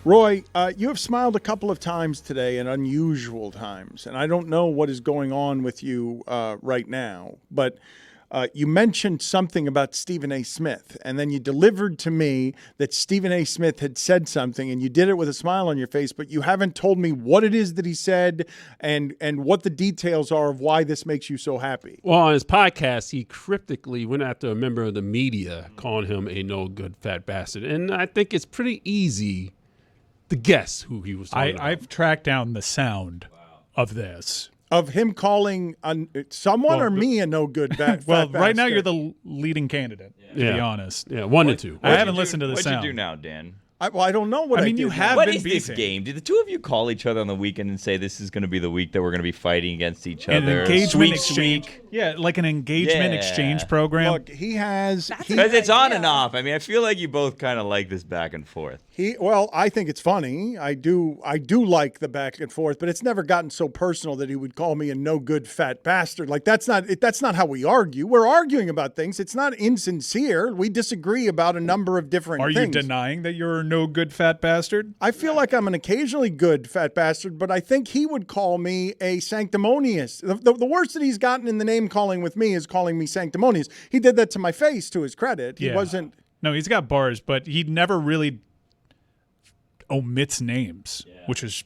Roy, you have smiled a couple of times today at unusual times, and I don't know what is going on with you right now, but you mentioned something about Stephen A. Smith, and then you delivered to me that Stephen A. Smith had said something, and you did it with a smile on your face, but you haven't told me what it is that he said and what the details are of why this makes you so happy. Well, on his podcast, he cryptically went after a member of the media, calling him a no-good fat bastard, and I think it's pretty easy to guess who he was talking about. I've tracked down the sound of this. Of him calling someone or me a no-good fat Well, fat right now bastard? you're the leading candidate, to be honest. Yeah, 1 and 2. I haven't listened to the What'd sound. you do now, Dan? I don't know what I I mean, did you now. have What been is this beefing. game? Did the two of you call each other on the weekend and say this is going to be the week that we're going to be fighting against each An other? engagement Sweet, exchange. sweet. Yeah, like an engagement Yeah. exchange program. Look, he has... Because it's on and off. I mean, I feel like you both kind of like this back and forth. Well, I think it's funny. I do like the back and forth, but it's never gotten so personal that he would call me a no good fat bastard. Like that's not how we argue. We're arguing about things. It's not insincere. We disagree about a number of different Are things. you denying that you're a no good fat bastard? I feel like I'm an occasionally good fat bastard, but I think he would call me a sanctimonious. The worst that he's gotten in the name calling with me is calling me sanctimonious. He did that to my face, to his credit. He wasn't. No, he's got bars, but he never really omits names, which is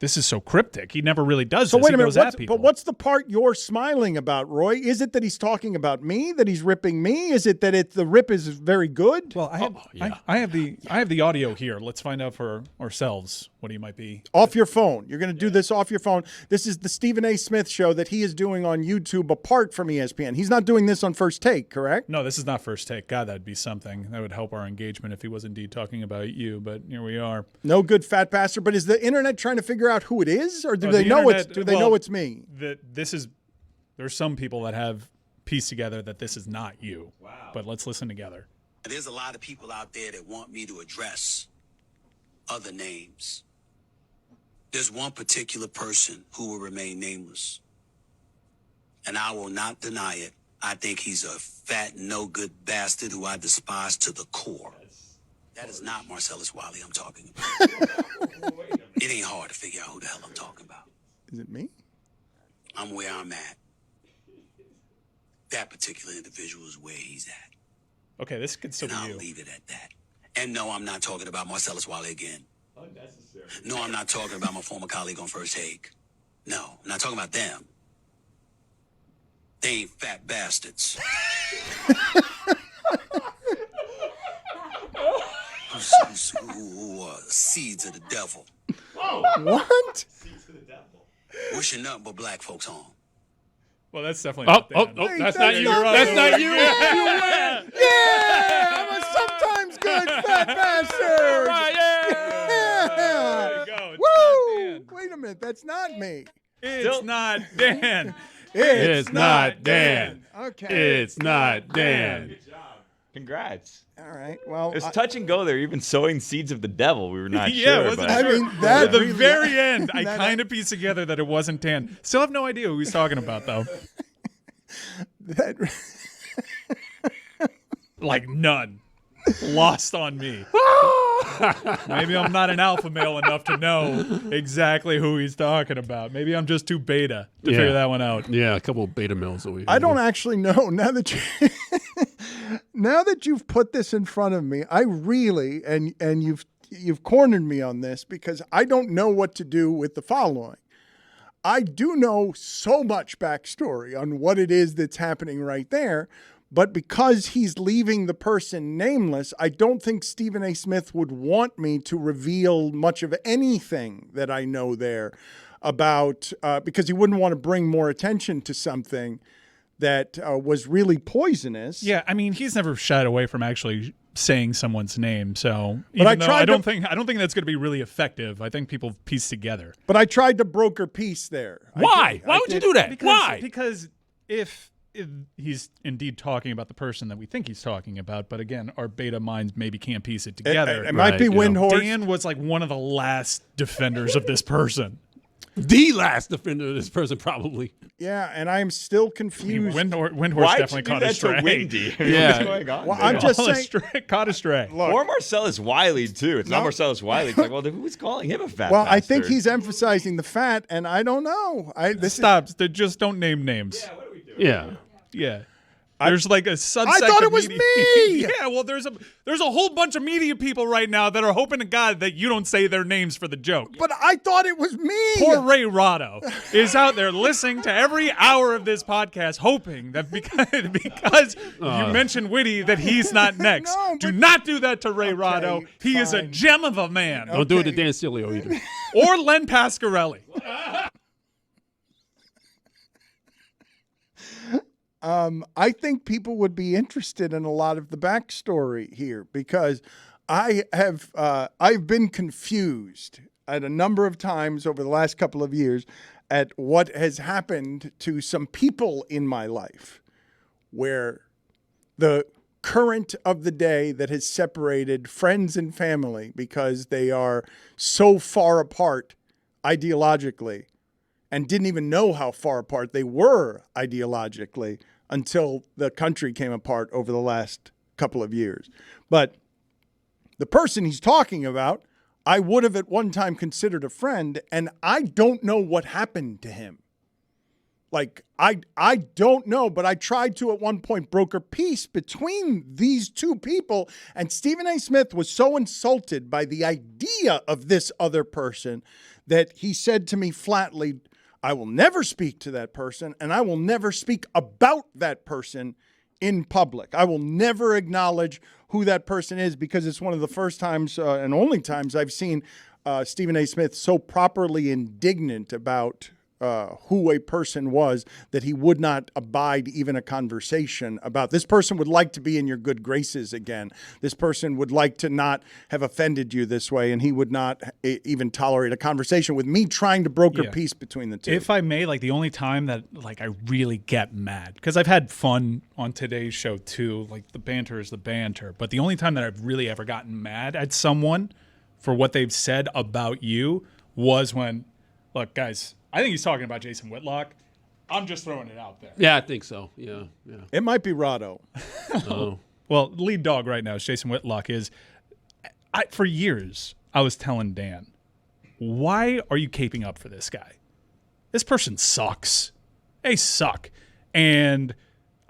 this is so cryptic. He never really does. So this. wait a He goes minute. at people. But what's the part you're smiling about, Roy? Is it that he's talking about me? That he's ripping me? Is it that the rip is very good? Well, I have the audio here. Let's find out for ourselves what he might be. Off your phone. You're going to do this off your phone. This is the Stephen A. Smith show that he is doing on YouTube apart from ESPN. He's not doing this on First Take, correct? No, this is not First Take. God, that'd be something. That would help our engagement if he was indeed talking about you. But here we are. No good fat bastard. But is the internet trying to figure out who it is, or do they know know it's me? There's some people that have pieced together that this is not you. Wow. But let's listen together. There's a lot of people out there that want me to address other names. There's one particular person who will remain nameless, and I will not deny it. I think he's a fat, no-good bastard who I despise to the core. That is not Marcellus Wiley I'm talking about. It ain't hard to figure out who the hell I'm talking about. Is it me? I'm where I'm at. That particular individual is where he's at. Okay, this could still And be I'll you. leave it at that. And no, I'm not talking about Marcellus Wiley again. No, I'm not talking about my former colleague on First Take. No, I'm not talking about them. They ain't fat bastards. who are seeds of the devil. What? Wishing nothing but black folks home. Well, that's definitely not Dan. That's not you. That's not you. Yeah, I'm a sometimes good fat bastard. Right, There you go. It's Woo! not Dan. Wait a minute, that's not me. It's not Dan. It's not Dan. Okay. It's not Dan. Congrats. All right. Well, It's touch and go there. You've been sowing seeds of the devil. We were not Yeah, sure. wasn't but I sure. mean, that At the really- very end, I that- kind of pieced together that it wasn't Dan. Still have no idea who he's talking about, though. Like none. Lost on me. Maybe I'm not an alpha male enough to know exactly who he's talking about. Maybe I'm just too beta to figure that one out. Yeah, a couple of beta males over here. I don't actually know. Now that you've put this in front of me, I really and you've cornered me on this because I don't know what to do with the following. I do know so much backstory on what it is that's happening right there, but because he's leaving the person nameless, I don't think Stephen A. Smith would want me to reveal much of anything that I know there about, because he wouldn't want to bring more attention to something that was really poisonous. Yeah, I mean, he's never shied away from actually saying someone's name. So, But I don't think that's going to be really effective. I think people piece together. But I tried to broker peace there. Why? Why would you do that? Why? Because if he's indeed talking about the person that we think he's talking about, but again, our beta minds maybe can't piece it together. It might be you know. Windhorst. Dan was like one of the last defenders of this person. The last defender of this person, probably. Yeah, and I'm still confused. Windhorse Why'd definitely you do caught that astray. to Windy? Yeah. What's going on? Well, there? I'm just All saying. caught astray. Or Marcellus Wiley too. It's not Marcellus Wiley. It's like, well, who's calling him a fat Well, I think bastard? he's emphasizing the fat, and I don't know. Stop. Just don't name names. Yeah. Yeah. There's like a subsect. I thought of it was media- me! Yeah, well, there's a whole bunch of media people right now that are hoping to God that you don't say their names for the joke. But I thought it was me. Poor Ray Rotto is out there listening to every hour of this podcast, hoping that because you mentioned Witty that he's not next. No, Do but- not do that to Ray Rotto. He is a fine. gem of a man. Don't do it to Dan Cilio either. Or Len Pasquarelli. I think people would be interested in a lot of the backstory here because I've been confused at a number of times over the last couple of years at what has happened to some people in my life where the current of the day that has separated friends and family because they are so far apart ideologically and didn't even know how far apart they were ideologically until the country came apart over the last couple of years. But the person he's talking about, I would have at one time considered a friend, and I don't know what happened to him. Like, I don't know, but I tried to at one point broker peace between these two people, and Stephen A. Smith was so insulted by the idea of this other person that he said to me flatly, I will never speak to that person, and I will never speak about that person in public. I will never acknowledge who that person is because it's one of the first times and only times I've seen Stephen A. Smith so properly indignant about who a person was that he would not abide even a conversation about. This person would like to be in your good graces again. This person would like to not have offended you this way, and he would not even tolerate a conversation with me trying to broker peace between the two. If I may, like the only time that like I really get mad, because I've had fun on today's show too, like the banter is the banter, but the only time that I've really ever gotten mad at someone for what they've said about you was when, look, guys, I think he's talking about Jason Whitlock. I'm just throwing it out there. Yeah, I think so. Yeah. It might be Rotto. Oh. Well, lead dog right now is Jason Whitlock. For years, I was telling Dan, why are you caping up for this guy? This person sucks. They suck. And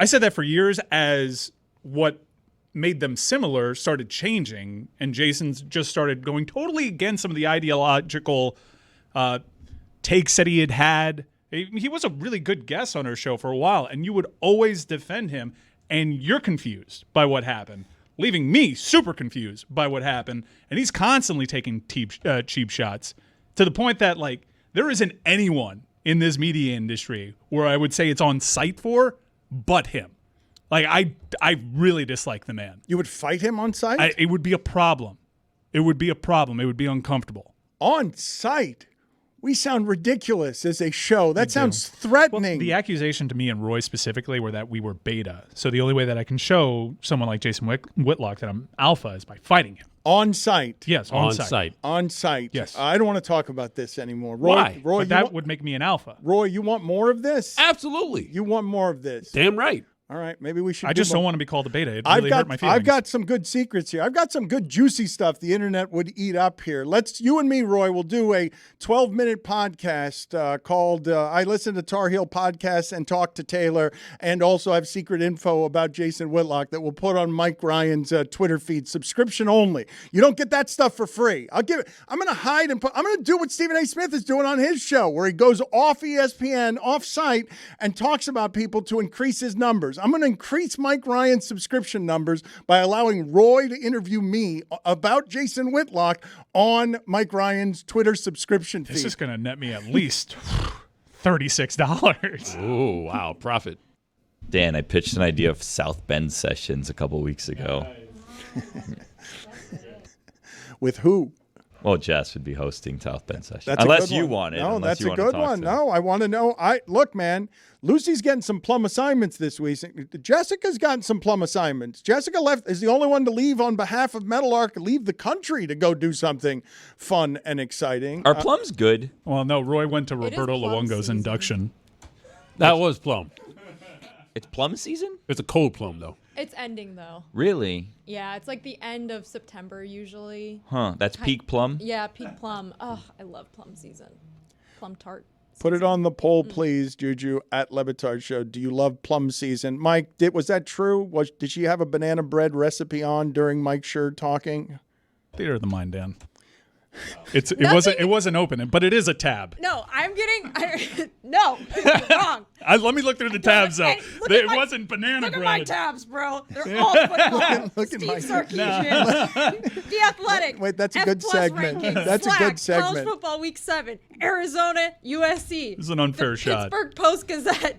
I said that for years as what made them similar started changing, and Jason's just started going totally against some of the ideological takes that he had. He was a really good guest on our show for a while, and you would always defend him, and you're confused by what happened, leaving me super confused by what happened, and he's constantly taking cheap shots to the point that, like, there isn't anyone in this media industry where I would say it's on site for but him. Like, I really dislike the man. You would fight him on site? It would be a problem. It would be a problem. It would be uncomfortable. On site? We sound ridiculous as a show. That sounds threatening. The accusation to me and Roy specifically were that we were beta. So the only way that I can show someone like Jason Whitlock that I'm alpha is by fighting him. On site? Yes, on site. On site. Yes. I don't want to talk about this anymore. Roy, Why? Roy, But that would make me an alpha. Roy, you want more of this? Absolutely. You want more of this? Damn right. All right, maybe we should. I just don't want to be called a beta. It I've really hurt my feelings. I've got some good secrets here. I've got some good juicy stuff the internet would eat up here. You and me, Roy, will do a 12-minute podcast called I Listen to Tar Heel Podcasts and Talk to Taylor, and also have secret info about Jason Whitlock that we'll put on Mike Ryan's Twitter feed, subscription only. You don't get that stuff for free. I'm going to hide and I'm going to do what Stephen A. Smith is doing on his show, where he goes off ESPN, off site, and talks about people to increase his numbers. I'm going to increase Mike Ryan's subscription numbers by allowing Roy to interview me about Jason Whitlock on Mike Ryan's Twitter subscription feed. This is going to net me at least $36. Oh, wow. Profit. Dan, I pitched an idea of South Bend sessions a couple weeks ago. With who? Well, Jess would be hosting South Bend session. That's Unless a good you one. want it. No, unless that's you a want to good talk one. to No, I want to know. Look, man, Lucy's getting some plum assignments this week. Jessica's gotten some plum assignments. Jessica is the only one to leave on behalf of Meadowlark, leave the country to go do something fun and exciting. Are plums good? Well, no, Roy went to It is Roberto plum Luongo's season. induction. That was plum. It's plum season? It's a cold plum, though. It's ending though. Really? Yeah, it's like the end of September usually. Huh. That's peak plum? Yeah, peak plum. Oh, I love plum season. Plum tart. Put it on the poll, please, Juju, at LeBatard Show. Do you love plum season? Mike, was that true? Did she have a banana bread recipe on during Mike Schur talking? Theater of the mind, Dan. It wasn't open, but it is a tab. No, I'm getting no wrong. Let me look through the tabs though. Hey, It wasn't banana Look bread. at my tabs, bro. They're all football. Look at Steve my- Sarkisian. The Athletic. Wait, that's a F+ good segment. rankings, That's a good Slack, segment. College football week 7. Arizona, USC. This is an unfair the shot. Pittsburgh Post Gazette.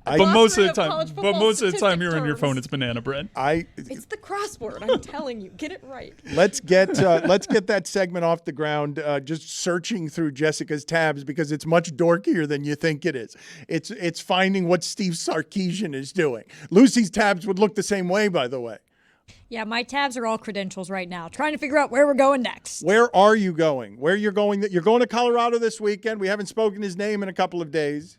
But most of the Glossary of time, college football you're on your statistic phone. terms. It's banana bread. It's the crossword. I'm telling you. Get it right. Let's get that segment off the ground. Just searching through Jessica's tabs because it's much dorkier than you think it is. It's finding what Steve Sarkisian is doing. Lucy's tabs would look the same way, by the way. Yeah, my tabs are all credentials right now, trying to figure out where we're going next. Where are you going? Where you're going? You're going to Colorado this weekend. We haven't spoken his name in a couple of days.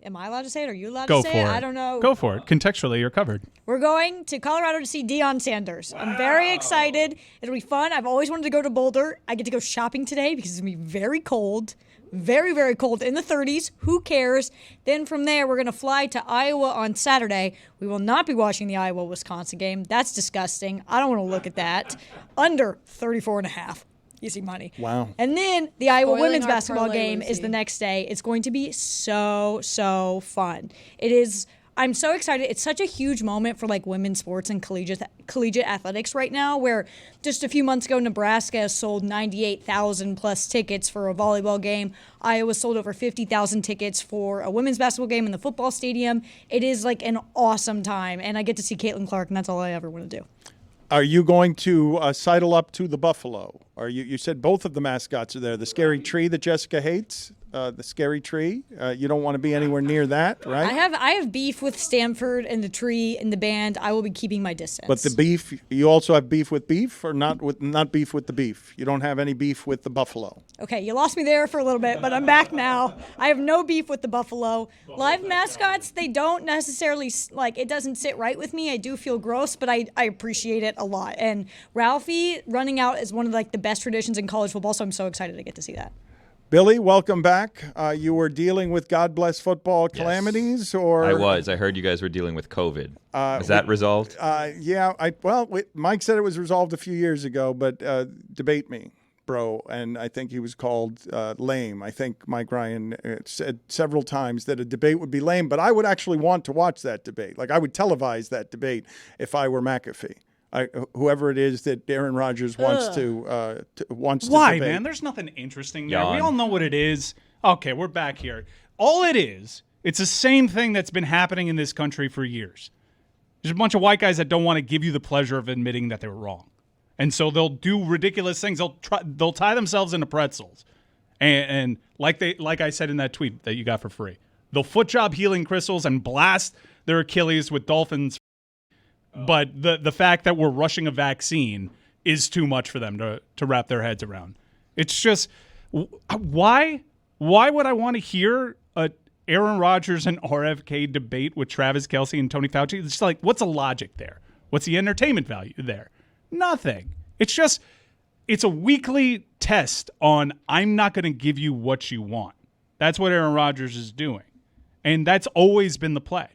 Am I allowed to say it? Are you allowed Go to for say it. I don't know. Go for it. Contextually, you're covered. We're going to Colorado to see Deion Sanders. I'm very excited. It'll be fun. I've always wanted to go to Boulder. I get to go shopping today because it's going to be very cold. Very, very cold in the 30s. Who cares? Then from there, we're going to fly to Iowa on Saturday. We will not be watching the Iowa-Wisconsin game. That's disgusting. I don't want to look at that. Under 34.5. Easy money. Wow. And then the Iowa Spoiling women's our basketball parlay, game is Lucy. the next day. It's going to be so fun. It is. I'm so excited. It's such a huge moment for like women's sports and collegiate athletics right now, where just a few months ago, Nebraska sold 98,000 plus tickets for a volleyball game. Iowa sold over 50,000 tickets for a women's basketball game in the football stadium. It is like an awesome time, and I get to see Caitlin Clark, and that's all I ever want to do. Are you going to sidle up to the Buffalo? You said both of the mascots are there. The scary tree that Jessica hates, the scary tree. You don't want to be anywhere near that, right? I have beef with Stanford and the tree and the band. I will be keeping my distance. But the beef, you also have beef with beef, or not beef with the beef. You don't have any beef with the Buffalo. Okay, you lost me there for a little bit, but I'm back now. I have no beef with the Buffalo. Live mascots, they don't necessarily, it doesn't sit right with me. I do feel gross, but I appreciate it a lot. And Ralphie running out is one of the best traditions in college football, so I'm so excited to get to see that. Billy, welcome back. You were dealing with God bless football calamities, or I was. I heard you guys were dealing with COVID. Is that resolved? Yeah. Mike said it was resolved a few years ago, but debate me, bro. And I think he was called lame. I think Mike Ryan said several times that a debate would be lame, but I would actually want to watch that debate. I would televise that debate if I were McAfee. Whoever it is that Aaron Rodgers wants to Why, debate. man? There's nothing interesting there. Yawn. We all know what it is. Okay, we're back here. All it is, it's the same thing that's been happening in this country for years. There's a bunch of white guys that don't want to give you the pleasure of admitting that they were wrong. And so they'll do ridiculous things. They'll tie themselves into pretzels. And like I said in that tweet that you got for free, they'll foot job healing crystals and blast their Achilles with dolphins. But the fact that we're rushing a vaccine is too much for them to wrap their heads around. It's just, why would I want to hear a Aaron Rodgers and RFK debate with Travis Kelce and Tony Fauci? It's just what's the logic there? What's the entertainment value there? Nothing. It's just, it's a weekly test on I'm not going to give you what you want. That's what Aaron Rodgers is doing. And that's always been the play.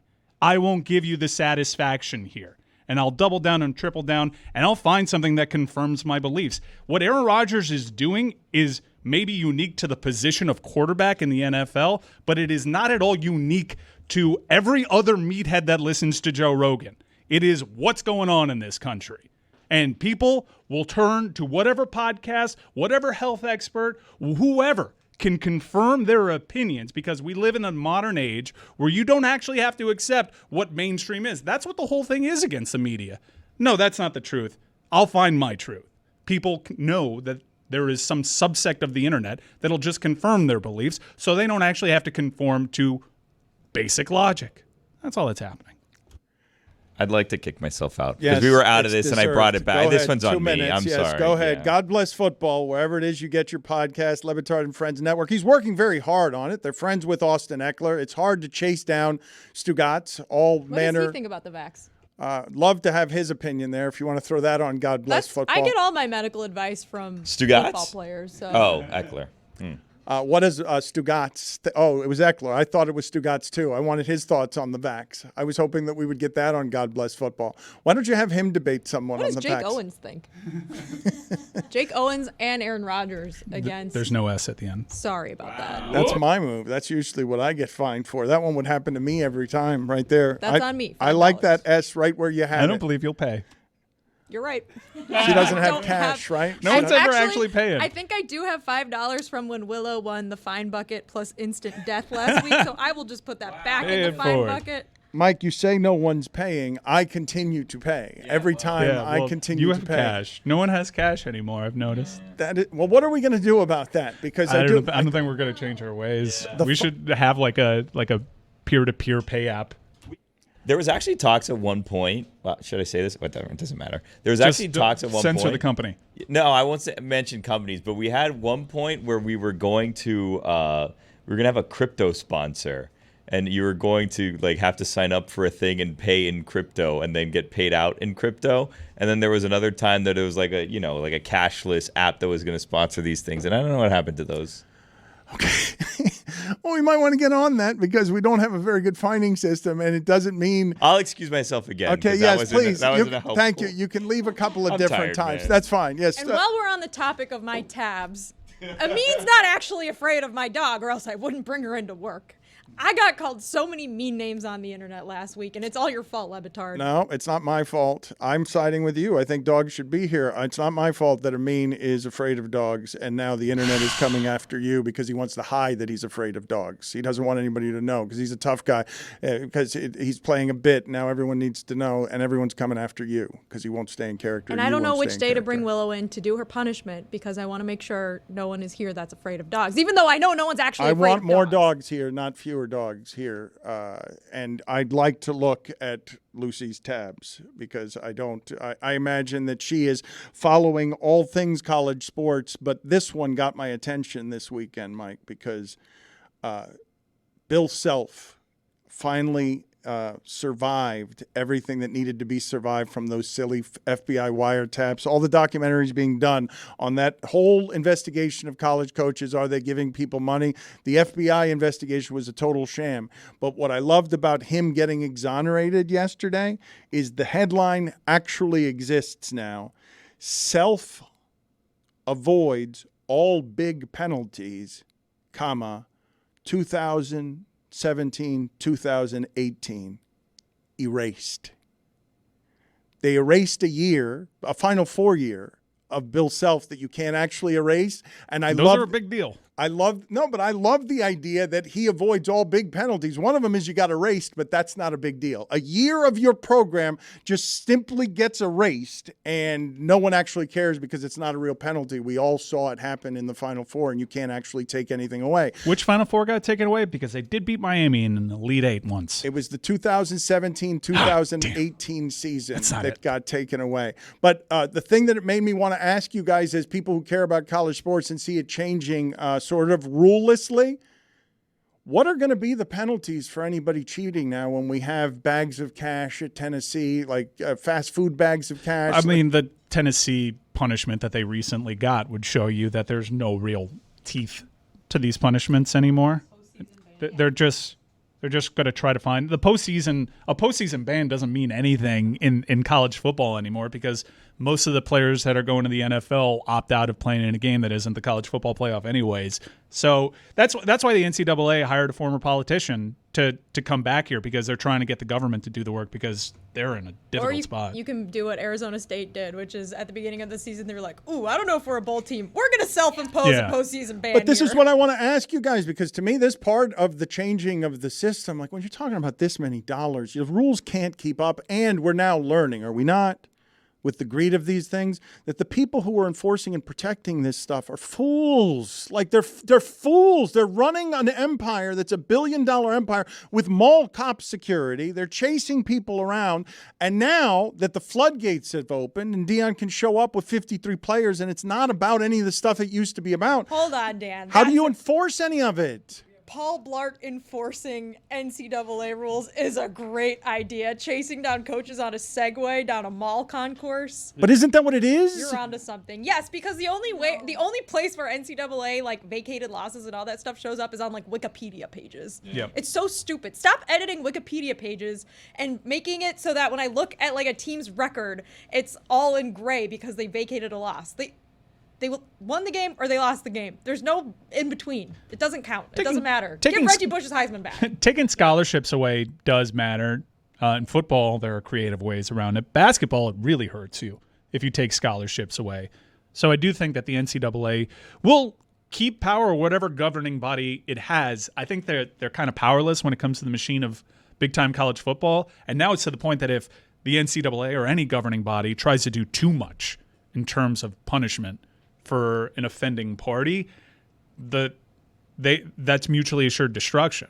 I won't give you the satisfaction here. And I'll double down and triple down, and I'll find something that confirms my beliefs. What Aaron Rodgers is doing is maybe unique to the position of quarterback in the NFL, but it is not at all unique to every other meathead that listens to Joe Rogan. It is what's going on in this country. And people will turn to whatever podcast, whatever health expert, whoever can confirm their opinions, because we live in a modern age where you don't actually have to accept what mainstream is. That's what the whole thing is against the media. No, that's not the truth. I'll find my truth. people know that there is some subsect of the internet that'll just confirm their beliefs, so they don't actually have to conform to basic logic. That's all that's happening. I'd like to kick myself out Yes, because we were out of it's this and I brought it back. Go This ahead. one's 2 on me. minutes. I'm Yes, sorry. go ahead. Yeah. God bless football, wherever it is you get your podcast, LeBatard and Friends Network. He's working very hard on it. They're friends with Austin Eckler. It's hard to chase down Stugotz, all What manner. does he think about the vax? Love to have his opinion there if you want to throw that on God bless football. I get all my medical advice from Stugotz? football players. So. Oh, Eckler. What is Stugotz? It was Eckler. I thought it was Stugotz too. I wanted his thoughts on the vax. I was hoping that we would get that on God bless football. Why don't you have him debate someone What on does the Jake vax? Owens think? Jake Owens and Aaron Rodgers against. There's no S at the end. Sorry about that. That's my move. That's usually what I get fined for. That one would happen to me every time, right there. That's on me, I like $5. that S right where you had I don't it. believe you'll pay. You're right. She doesn't have Don't cash, right? No She one's doesn't- ever actually paying. I think I do have $5 from when Willow won the fine bucket plus instant death last week, so I will just put that back Pay in it the fine forward. bucket. Mike, you say no one's paying. I continue to pay. Every time I continue you to have pay. cash. No one has cash anymore, I've noticed. Well, what are we going to do about that? Because I don't think we're going to change our ways. We should have like a peer-to-peer pay app. There was actually talks at one point. Well, should I say this? Whatever. It doesn't matter. There was Just actually talks at one censor point. the company. No, I won't mention companies, but we had one point where we were going to have a crypto sponsor, and you were going to like have to sign up for a thing and pay in crypto, and then get paid out in crypto. And then there was another time that it was like a cashless app that was going to sponsor these things, and I don't know what happened to those. Well, we might want to get on that because we don't have a very good finding system, and it doesn't mean. I'll excuse myself again. Okay, 'cause yes, please. That wasn't helpful. Thank you. You can leave a couple of I'm different tired, times. man. That's fine. Yes. And while we're on the topic of my tabs, Amin's not actually afraid of my dog, or else I wouldn't bring her into work. I got called so many mean names on the internet last week, and it's all your fault, LeBatard. No, it's not my fault. I'm siding with you. I think dogs should be here. It's not my fault that Amin is afraid of dogs, and now the internet is coming after you because he wants to hide that he's afraid of dogs. He doesn't want anybody to know because he's a tough guy. Because he's playing a bit. Now everyone needs to know, and everyone's coming after you because he won't stay in character. And you I don't know won't which stay in day to bring character. Willow in to do her punishment because I want to make sure no one is here that's afraid of dogs. Even though I know no one's actually I afraid want of more dogs. dogs here, not fewer dogs here. And I'd like to look at Lucy's tabs because I imagine that she is following all things college sports, but this one got my attention this weekend, Mike, because Bill Self finally survived everything that needed to be survived from those silly FBI wiretaps, all the documentaries being done on that whole investigation of college coaches. Are they giving people money? The FBI investigation was a total sham. But what I loved about him getting exonerated yesterday is the headline actually exists now. Self avoids all big penalties, 2017, 2018, erased. They erased a Final Four year of Bill Self that you can't actually erase. And Those are a big deal. I love the idea that he avoids all big penalties. One of them is you got erased, but that's not a big deal. A year of your program just simply gets erased, and no one actually cares because it's not a real penalty. We all saw it happen in the Final Four, and you can't actually take anything away. Which Final Four got taken away? Because they did beat Miami in the Elite Eight once. It was the 2017-2018 season that it. got taken away. But the thing that it made me want to ask you guys as people who care about college sports and see it changing sort of rulelessly, what are going to be the penalties for anybody cheating now when we have bags of cash at Tennessee, like fast food bags of cash? I mean, the Tennessee punishment that they recently got would show you that there's no real teeth to these punishments anymore. They're just going to try to find the postseason. A postseason ban doesn't mean anything in college football anymore because most of the players that are going to the NFL opt out of playing in a game that isn't the college football playoff anyways. So that's why the NCAA hired a former politician to come back here because they're trying to get the government to do the work because they're in a difficult spot. You can do what Arizona State did, which is at the beginning of the season, they were like, ooh, I don't know if we're a bowl team. We're going to self-impose a postseason ban. But this here. is what I want to ask you guys, because to me, this part of the changing of the system, like when you're talking about this many dollars, the rules can't keep up, and we're now learning, are we not? with the greed of these things, that the people who are enforcing and protecting this stuff are fools. Like they're fools. They're running an empire that's $1 billion empire with mall cop security. They're chasing people around. And now that the floodgates have opened and Dion can show up with 53 players and it's not about any of the stuff it used to be about. Hold on, Dan. How do you enforce any of it? Paul Blart enforcing NCAA rules is a great idea. Chasing down coaches on a Segway down a mall concourse. But isn't that what it is? You're onto something. Yes, because the only place where NCAA like vacated losses and all that stuff shows up is on like Wikipedia pages. Yep. It's so stupid. Stop editing Wikipedia pages and making it so that when I look at like a team's record, it's all in gray because they vacated a loss. They won the game or they lost the game. There's no in between. It doesn't count. It doesn't matter. Give Reggie Bush's Heisman back. Taking scholarships away does matter. In football, there are creative ways around it. Basketball, it really hurts you if you take scholarships away. So I do think that the NCAA will keep power or whatever governing body it has. I think they're kind of powerless when it comes to the machine of big-time college football. And now it's to the point that if the NCAA or any governing body tries to do too much in terms of punishment for an offending party, that's mutually assured destruction.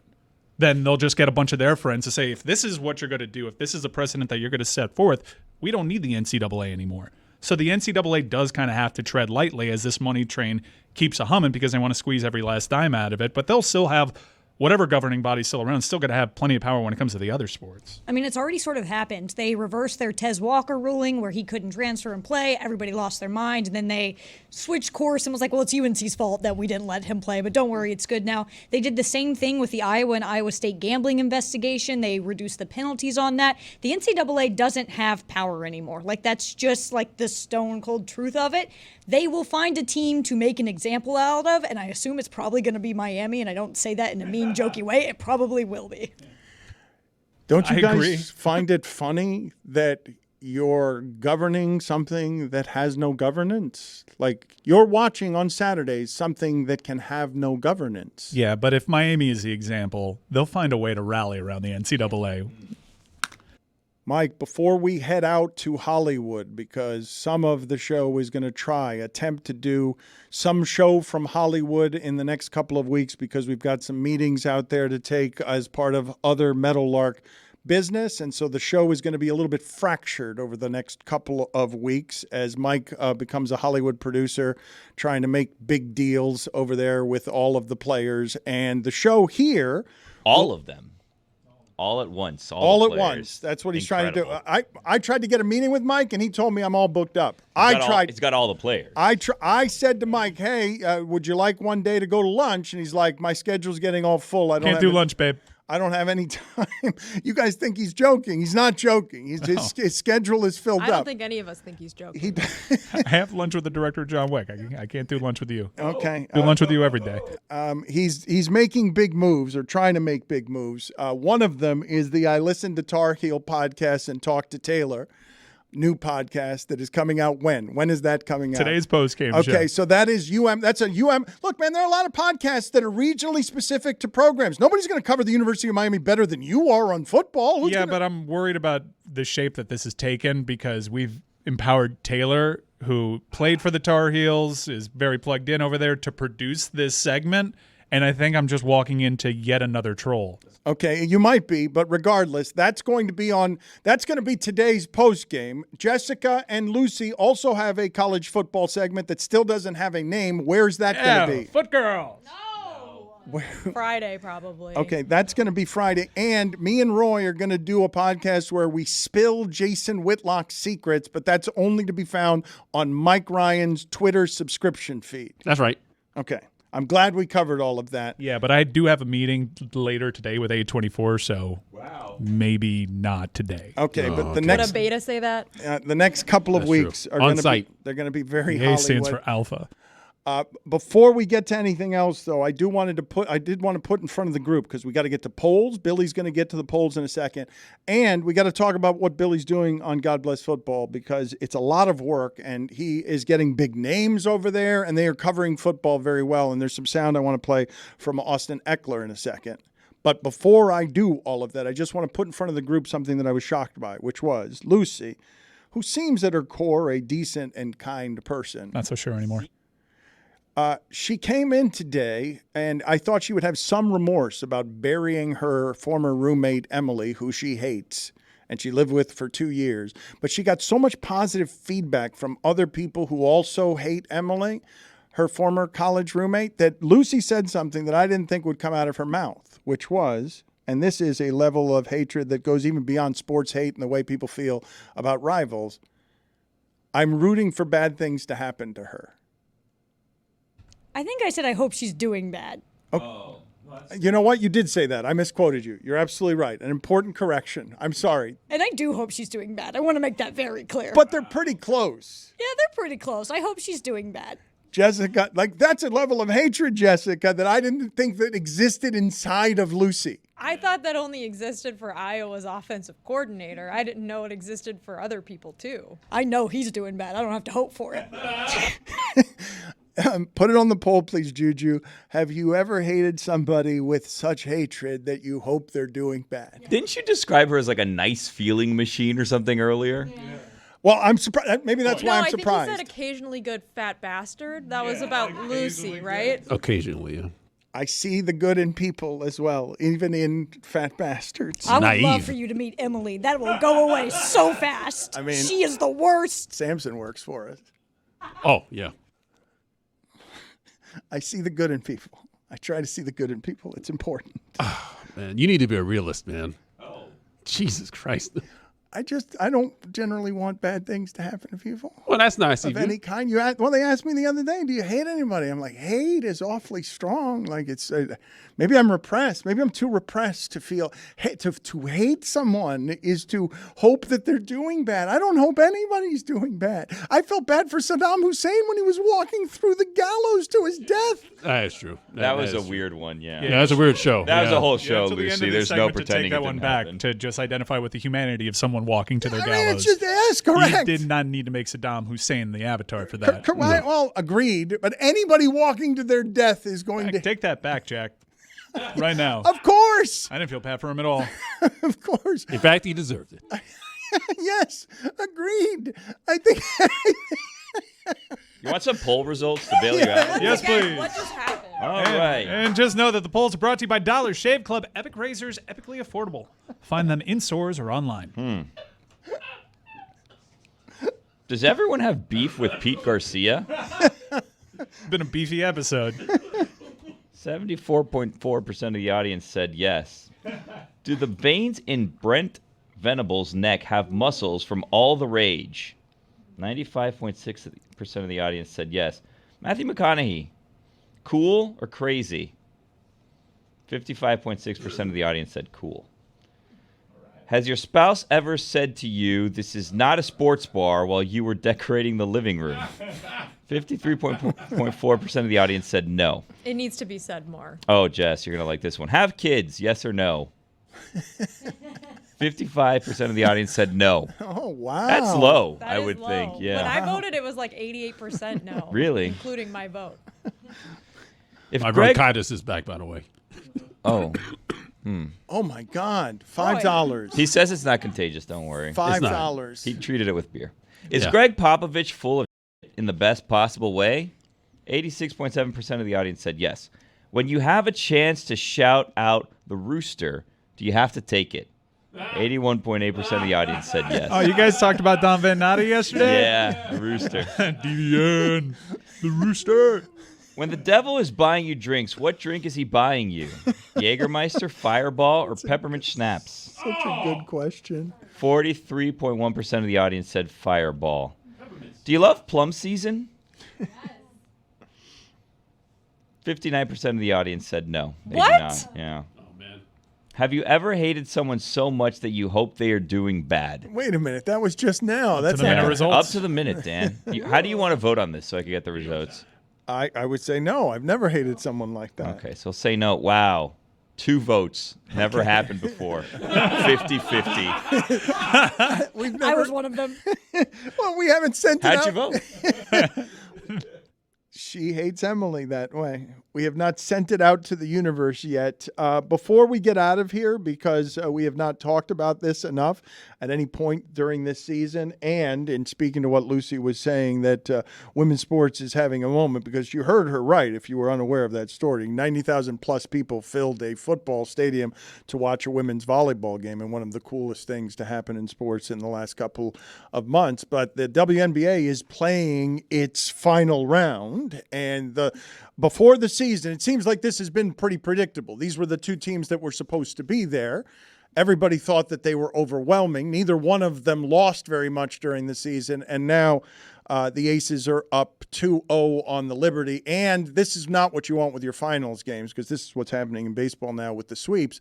Then they'll just get a bunch of their friends to say, if this is what you're going to do, if this is a precedent that you're going to set forth, we don't need the NCAA anymore. So the NCAA does kind of have to tread lightly as this money train keeps a humming because they want to squeeze every last dime out of it. But they'll still have whatever governing body's still around, still going to have plenty of power when it comes to the other sports. I mean, it's already sort of happened. They reversed their Tez Walker ruling where he couldn't transfer and play. Everybody lost their mind. And then they switched course and was like, well, it's UNC's fault that we didn't let him play. But don't worry, it's good now. They did the same thing with the Iowa and Iowa State gambling investigation. They reduced the penalties on that. The NCAA doesn't have power anymore. Like, that's just like the stone cold truth of it. They will find a team to make an example out of, and I assume it's probably going to be Miami, and I don't say that in a mean, jokey way. It probably will be. Don't you I guys agree. find it funny that you're governing something that has no governance? Like, you're watching on Saturdays something that can have no governance. Yeah, but if Miami is the example, they'll find a way to rally around the NCAA. Mike, before we head out to Hollywood, because some of the show is going to attempt to do some show from Hollywood in the next couple of weeks because we've got some meetings out there to take as part of other Meadowlark business. And so the show is going to be a little bit fractured over the next couple of weeks as Mike becomes a Hollywood producer trying to make big deals over there with all of the players. And the show here... All of them. All at once. All at once. That's what he's trying to do. I tried to get a meeting with Mike, and he told me I'm all booked up. It's got all the players. I said to Mike, hey, would you like one day to go to lunch? And he's like, my schedule's getting all full. Can't do lunch, babe. I don't have any time. You guys think he's joking. He's not joking. His schedule is filled up. I don't think any of us think he's joking. I have lunch with the director of John Wick. I can't do lunch with you. Okay. Do lunch with you every day. He's making big moves or trying to make big moves. One of them is the I Listen to Tar Heel podcast and Talk to Taylor new podcast that is coming out when? When is that coming out? Today's post-game show. Okay, so that is UM. That's a UM. Look, man, there are a lot of podcasts that are regionally specific to programs. Nobody's going to cover the University of Miami better than you are on football. But I'm worried about the shape that this has taken because we've empowered Taylor, who played for the Tar Heels, is very plugged in over there, to produce this segment. And I think I'm just walking into yet another troll. Okay, you might be, but regardless, that's going to be today's post game. Jessica and Lucy also have a college football segment that still doesn't have a name. Where's that going to be? Foot Girls. No. Friday, probably. Okay, that's going to be Friday. And me and Roy are going to do a podcast where we spill Jason Whitlock's secrets, but that's only to be found on Mike Ryan's Twitter subscription feed. That's right. Okay. I'm glad we covered all of that. Yeah, but I do have a meeting later today with A24, so maybe not today. Okay, but the Would next a beta say that? the next couple of That's weeks true. are On going to be site. they're going to be very A Hollywood. stands for Alpha. Before we get to anything else, though, I did want to put in front of the group because we got to get to polls. Billy's going to get to the polls in a second, and we got to talk about what Billy's doing on God Bless Football because it's a lot of work, and he is getting big names over there, and they are covering football very well. And there's some sound I want to play from Austin Eckler in a second. But before I do all of that, I just want to put in front of the group something that I was shocked by, which was Lucy, who seems at her core a decent and kind person. Not so sure anymore. She came in today, and I thought she would have some remorse about burying her former roommate, Emily, who she hates, and she lived with for 2 years. But she got so much positive feedback from other people who also hate Emily, her former college roommate, that Lucy said something that I didn't think would come out of her mouth, which was, and this is a level of hatred that goes even beyond sports hate and the way people feel about rivals, I'm rooting for bad things to happen to her. I think I said I hope she's doing bad. You know what? You did say that. I misquoted you. You're absolutely right. An important correction. I'm sorry. And I do hope she's doing bad. I want to make that very clear. But they're pretty close. yeah, they're pretty close. I hope she's doing bad. Jessica, like that's a level of hatred, Jessica, that I didn't think that existed inside of Lucy. I thought that only existed for Iowa's offensive coordinator. I didn't know it existed for other people too. I know he's doing bad. I don't have to hope for it. Put it on the poll, please, Juju. Have you ever hated somebody with such hatred that you hope they're doing bad? Didn't you describe her as like a nice feeling machine or something earlier? Well, I'm surprised. Maybe that's why I'm I think surprised. he said occasionally good fat bastard. That was about Lucy, right? Occasionally, yeah. I see the good in people as well, even in fat bastards. I would love Naive. for you to meet Emily. That will go away so fast. I mean- she is the worst. Samson works for us. Oh, yeah. I see the good in people. I try to see the good in people. It's important. Man, you need to be a realist, man. Oh. Jesus Christ. I don't generally want bad things to happen to people Well, that's nice of of you. any kind. Well, they asked me the other day, do you hate anybody? I'm like, hate is awfully strong. Like it's maybe I'm repressed. Maybe I'm too repressed to feel to hate someone is to hope that they're doing bad. I don't hope anybody's doing bad. I felt bad for Saddam Hussein when he was walking through the gallows to his death. That is true. That was a is weird one, yeah. true. Yeah, that's a weird show. That was Yeah. a whole show, Till the end of Lucy. this There's no segment pretending to take that it one didn't back happen. to just identify with the humanity of someone walking to their I gallows. mean, it's just yes, correct. You did not need to make Saddam Hussein the avatar for that. Well, agreed. But anybody walking to their death is going to. Take that back, Jack. Right now. Of course, I didn't feel bad for him at all. of course. In fact, he deserved it. Yes, agreed. I think. You want some poll results to bail you out? Yes, please. What just happened? All right. And just know that the polls are brought to you by Dollar Shave Club. Epic razors, epically affordable. Find them in stores or online. Does everyone have beef with Pete Garcia? Been a beefy episode. 74.4% of the audience said yes. Do the veins in Brent Venable's neck have muscles from all the rage? 95.6% of the audience said yes. Matthew McConaughey, cool or crazy? 55.6% of the audience said cool. Has your spouse ever said to you, this is not a sports bar, while you were decorating the living room? 53.4% of the audience said no. It needs to be said more. Oh, Jess, you're going to like this one. Have kids, yes or no? 55% of the audience said no. Oh wow, That's low, That I is would low. think. Yeah. When I voted, it was like 88% no. Really? Including my vote. If My Greg, bronchitis is back, by the way. oh, Oh my God, $5. he says it's not contagious. Don't worry. $5. He treated it with beer. Is Yeah. Greg Popovich full of shit in the best possible way? 86.7% of the audience said yes. When you have a chance to shout out the rooster, do you have to take it? 81.8% of the audience said yes. Oh, you guys talked about Don Van Natta yesterday? Yeah, the rooster. DVN. The rooster. When the devil is buying you drinks, what drink is he buying you? Jägermeister, Fireball, or peppermint schnapps? Such a good question. 43.1% of the audience said Fireball. Do you love plum season? 59% of the audience said no. They do What? not. Yeah. Oh, man. Have you ever hated someone so much that you hope they are doing bad? Wait a minute, that was just now. That's the minute not- results. Up to the minute, Dan. How do you want to vote on this so I can get the results? I would say no. I've never hated someone like that. Okay, so say no. Wow. 2 votes. Never happened before. 50-50. We've I never. was one of them. Well, we haven't sent it How'd out. you vote? She hates Emily that way. We have not sent it out to the universe yet. Before we get out of here, because we have not talked about this enough at any point during this season, and in speaking to what Lucy was saying, that women's sports is having a moment, because you heard her right if you were unaware of that story. 90,000 plus people filled a football stadium to watch a women's volleyball game, and one of the coolest things to happen in sports in the last couple of months. But the WNBA is playing its final round, and before the season, it seems like this has been pretty predictable. These were the two teams that were supposed to be there. Everybody thought that they were overwhelming. Neither one of them lost very much during the season, and now the Aces are up 2-0 on the Liberty. And this is not what you want with your finals games, because this is what's happening in baseball now with the sweeps.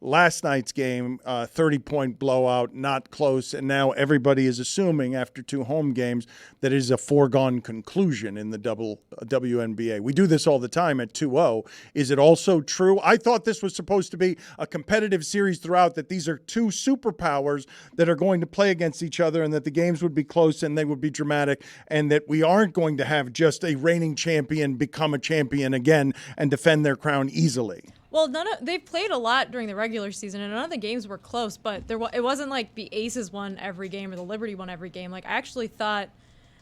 Last night's game, 30-point blowout, not close, and now everybody is assuming after two home games that it is a foregone conclusion in the WNBA. We do this all the time at 2-0. Is it also true? I thought this was supposed to be a competitive series throughout, that these are two superpowers that are going to play against each other, and that the games would be close and they would be dramatic, and that we aren't going to have just a reigning champion become a champion again and defend their crown easily. Well, they've played a lot during the regular season, and none of the games were close. But it wasn't like the Aces won every game or the Liberty won every game. Like, I actually thought,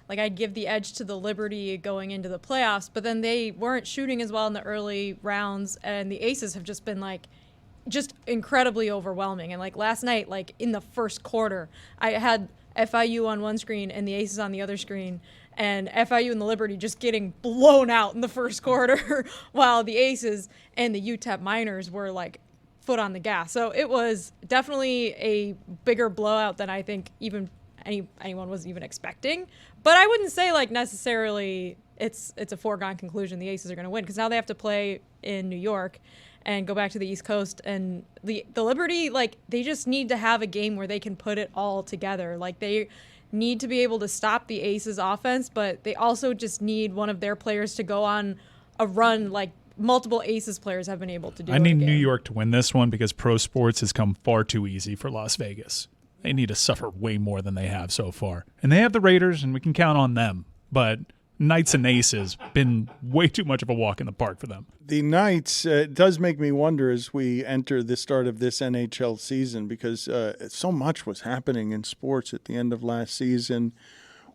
like, I'd give the edge to the Liberty going into the playoffs, but then they weren't shooting as well in the early rounds, and the Aces have just been like, just incredibly overwhelming. And like last night, like in the first quarter, I had FIU on one screen and the Aces on the other screen. And FIU and the Liberty just getting blown out in the first quarter while the Aces and the UTEP Miners were like foot on the gas. So it was definitely a bigger blowout than I think even anyone was even expecting. But I wouldn't say like necessarily it's a foregone conclusion the Aces are going to win, because now they have to play in New York and go back to the East Coast. And the Liberty, like, they just need to have a game where they can put it all together. Like, they need to be able to stop the Aces offense, but they also just need one of their players to go on a run like multiple Aces players have been able to do. I need New York to win this one, because pro sports has come far too easy for Las Vegas. They need to suffer way more than they have so far. And they have the Raiders, and we can count on them. But Knights and Aces been way too much of a walk in the park for them. The Knights, it does make me wonder as we enter the start of this NHL season, because so much was happening in sports at the end of last season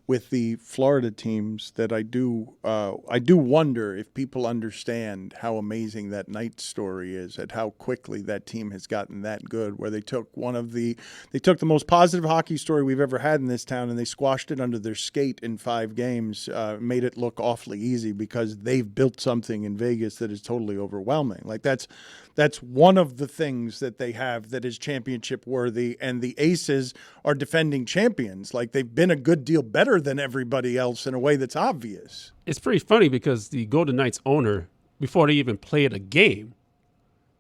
with the Florida teams, that I do wonder if people understand how amazing that Knights story is, and how quickly that team has gotten that good, where they took the most positive hockey story we've ever had in this town, and they squashed it under their skate in 5 games, made it look awfully easy, because they've built something in Vegas that is totally overwhelming. Like, that's one of the things that they have that is championship worthy, and the Aces are defending champions. Like, they've been a good deal better than everybody else in a way that's obvious. It's pretty funny, because the Golden Knights owner, before they even played a game,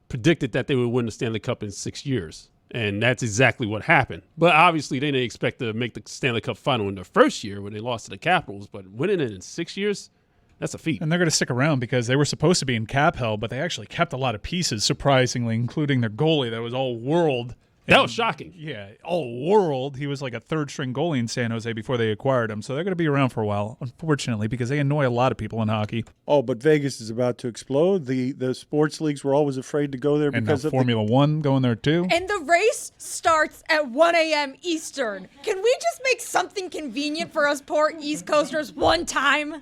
predicted that they would win the Stanley Cup in 6 years. And that's exactly what happened. But obviously they didn't expect to make the Stanley Cup final in their first year when they lost to the Capitals, but winning it in 6 years, that's a feat. And they're going to stick around, because they were supposed to be in cap hell, but they actually kept a lot of pieces, surprisingly, including their goalie that was all world. That was shocking. Yeah, all world. He was like a third-string goalie in San Jose before they acquired him. So they're going to be around for a while, unfortunately, because they annoy a lot of people in hockey. Oh, but Vegas is about to explode. The sports leagues were always afraid to go there And because now of Formula One going there too. And the race starts at 1 a.m. Eastern. Can we just make something convenient for us poor East Coasters one time?